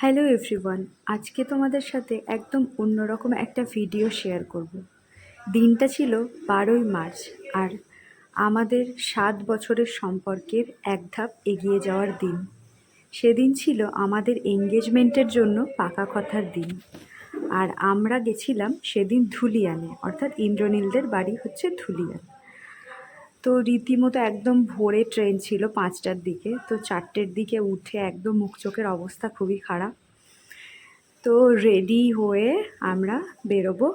Hello everyone, আজকে তোমাদের সাথে একদম অন্যরকম একটা ভিডিও শেয়ার করব। দিনটা ছিল 12ই মার্চ, আর আমাদের 7 বছরের সম্পর্কের এক ধাপ এগিয়ে যাওয়ার দিন। সেদিন ছিল আমাদের এঙ্গেজমেন্টের জন্য পাকা কথার দিন। আর আমরা গেছিলাম সেদিন ধুলিয়ানে, অর্থাৎ ইন্দ্রনীলদের বাড়ি হচ্ছে ধুলিয়ান। তো রীতিমতো একদম ভোরে ট্রেন ছিল 5টার দিকে, তো 4টের দিকে উঠে একদম মুখ চোখের অবস্থা খুবই খারাপ। তো রেডি হয়ে আমরা বেরোবো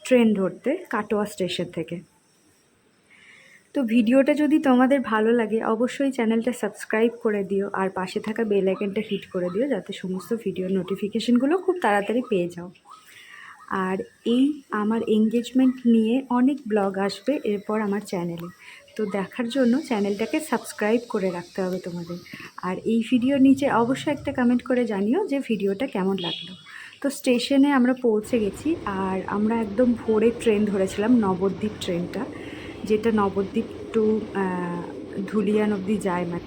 ট্রেন ধরতে কাটোয়া স্টেশন থেকে। তো ভিডিওটা যদি তোমাদের ভালো লাগে অবশ্যই চ্যানেলটা সাবস্ক্রাইব করে দিও, আর পাশে থাকা বেল আইকনটা হিট করে দিও যাতে সমস্ত ভিডিওর নোটিফিকেশনগুলো খুব তাড়াতাড়ি পেয়ে যাও। আর এই আমার এঙ্গেজমেন্ট নিয়ে অনেক ব্লগ আসবে এরপর আমার চ্যানেলে, তো দেখার জন্য চ্যানেলটাকে সাবস্ক্রাইব করে রাখতে হবে তোমাদের। আর এই ভিডিওর নিচে অবশ্যই একটা কমেন্ট করে জানিও যে ভিডিওটা কেমন লাগলো। তো স্টেশনে আমরা পৌঁছে গেছি, আর আমরা একদম ভোরে ট্রেন ধরেছিলাম, নবদ্বীপ ট্রেনটা, যেটা নবদ্বীপ টু ধুলিয়ান অবধি যায়। মানে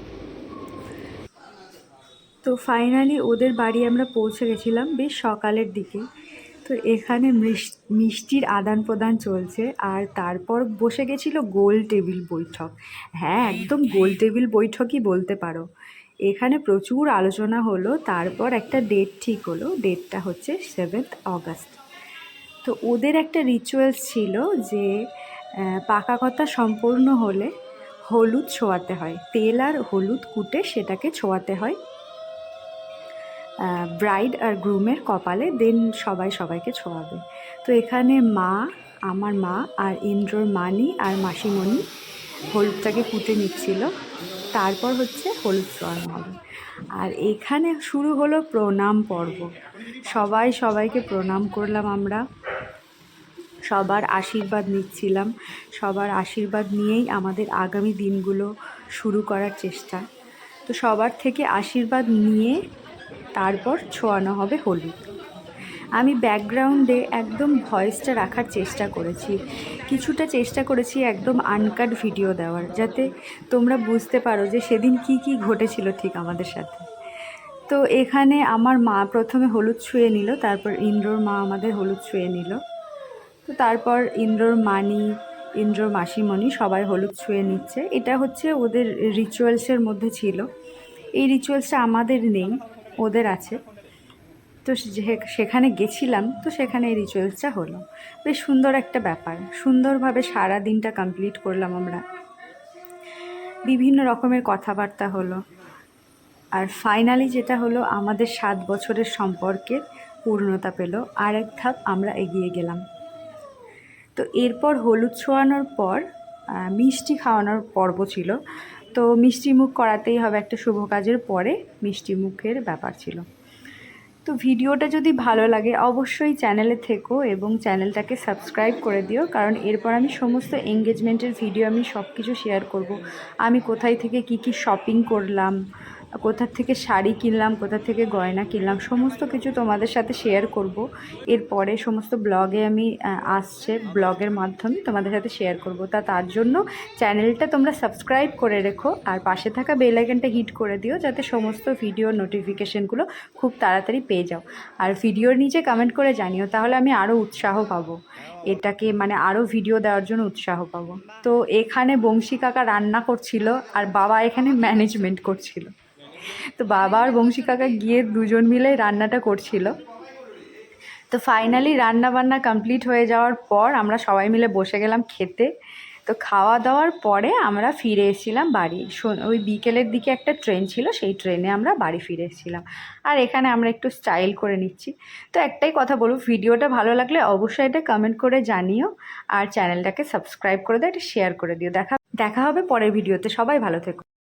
তো ফাইনালি ওদের বাড়ি আমরা পৌঁছে গেছিলাম বেশ সকালের দিকে। তো এখানে মিষ্টির আদান প্রদান চলছে, আর তারপর বসে গেছিল গোল টেবিল বৈঠক। হ্যাঁ, একদম গোল টেবিল বৈঠকই বলতে পারো। এখানে প্রচুর আলোচনা হলো, তারপর একটা ডেট ঠিক হলো, ডেটটা হচ্ছে 7 অগাস্ট। তো ওদের একটা রিচুয়ালস ছিল যে পাকা কথা সম্পূর্ণ হলে হলুদ ছোঁয়াতে হয়, তেল আর হলুদ কুটে সেটাকে ছোঁয়াতে হয় ব্রাইড আর গ্রুমের কপালে, দেন সবাই সবাইকে ছোঁয়াবে। তো এখানে আমার মা আর ইন্দ্রর মানি আর মাসিমণি হলুদটাকে কুটে নিচ্ছিল, তারপর হচ্ছে হলুদ ছোঁয়ানো হবে। আর এখানে শুরু হলো প্রণাম পর্ব। সবাই সবাইকে প্রণাম করলাম আমরা, সবার আশীর্বাদ নিচ্ছিলাম। সবার আশীর্বাদ নিয়েই আমাদের আগামী দিনগুলো শুরু করার চেষ্টা। তো সবার থেকে আশীর্বাদ নিয়ে তারপর ছোঁয়ানো হবে হলুদ। আমি ব্যাকগ্রাউন্ডে একদম ভয়েসটা রাখার চেষ্টা করেছি, কিছুটা চেষ্টা করেছি একদম আনকাট ভিডিও দেওয়ার, যাতে তোমরা বুঝতে পারো যে সেদিন কি কি ঘটেছিল ঠিক আমাদের সাথে। তো এখানে আমার মা প্রথমে হলুদ ছুঁয়ে নিল, তারপর ইন্দ্রর মা আমাদের হলুদ ছুঁয়ে নিল। তো তারপর ইন্দ্রর মানি, ইন্দ্রর মাসিমণি সবাই হলুদ ছুঁয়ে নিচ্ছে। এটা হচ্ছে ওদের রিচুয়ালসের মধ্যে ছিল। এই রিচুয়ালসটা আমাদের নেই, ওদের আছে। তো সেখানে গেছিলাম, তো সেখানে এই রিচুয়ালসটা হলো। বেশ সুন্দর একটা ব্যাপার, সুন্দরভাবে সারা দিনটা কমপ্লিট করলাম আমরা। বিভিন্ন রকমের কথাবার্তা হলো, আর ফাইনালি যেটা হলো আমাদের 7 বছরের সম্পর্কের পূর্ণতা পেল, আর এক ধাপ আমরা এগিয়ে গেলাম। তো এরপর হলুদ ছোঁয়ানোর পর মিষ্টি খাওয়ানোর পর্ব ছিল। তো মিষ্টি মুখ করাতেই হবে, একটা শুভ কাজের পরে মিষ্টি মুখের ব্যাপার ছিল। তো ভিডিওটা যদি ভালো লাগে অবশ্যই চ্যানেলে থেকো এবং চ্যানেলটাকে সাবস্ক্রাইব করে দিও, কারণ এরপর আমি সমস্ত এঙ্গেজমেন্টের ভিডিও আমি সব কিছু শেয়ার করব। আমি কোথায় থেকে কি কি শপিং করলাম, কোথা থেকে শাড়ি কিনলাম, কোথা থেকে গয়না কিনলাম, সমস্ত কিছু তোমাদের সাথে শেয়ার করব। এরপরে সমস্ত ব্লগে আমি আসছে, ব্লগের মাধ্যমে তোমাদের সাথে শেয়ার করব। তার জন্য চ্যানেলটা তোমরা সাবস্ক্রাইব করে রেখো, আর পাশে থাকা বেল আইকনটা হিট করে দিও যাতে সমস্ত ভিডিওর নোটিফিকেশনগুলো খুব তাড়াতাড়ি পেয়ে যাও। আর ভিডিওর নিচে কমেন্ট করে জানিও, তাহলে আমি আরও উৎসাহ পাবো, এটাকে মানে আরও ভিডিও দেওয়ার জন্য উৎসাহ পাবো। তো এখানে বংশী কাকা রান্না করছিল, আর বাবা এখানে ম্যানেজমেন্ট করছিল। তো বাবা আর বংশী কাকা গিয়ে দুজন মিলে রান্নাটা করছিল। তো ফাইনালি রান্না বান্না কমপ্লিট হয়ে যাওয়ার পর আমরা সবাই মিলে বসে গেলাম খেতে। তো খাওয়া দাওয়ার পরে আমরা ফিরে এসেছিলাম বাড়ি। ওই বিকেলের দিকে একটা ট্রেন ছিল, সেই ট্রেনে আমরা বাড়ি ফিরে এসেছিলাম। আর এখানে আমরা একটু স্টাইল করে নিচ্ছি। তো একটাই কথা বলবো, ভিডিওটা ভালো লাগলে অবশ্যই এটা কমেন্ট করে জানিও, আর চ্যানেলটাকে সাবস্ক্রাইব করে দাও, এটা শেয়ার করে দিও। দেখা হবে পরের ভিডিওতে। সবাই ভালো থেকো।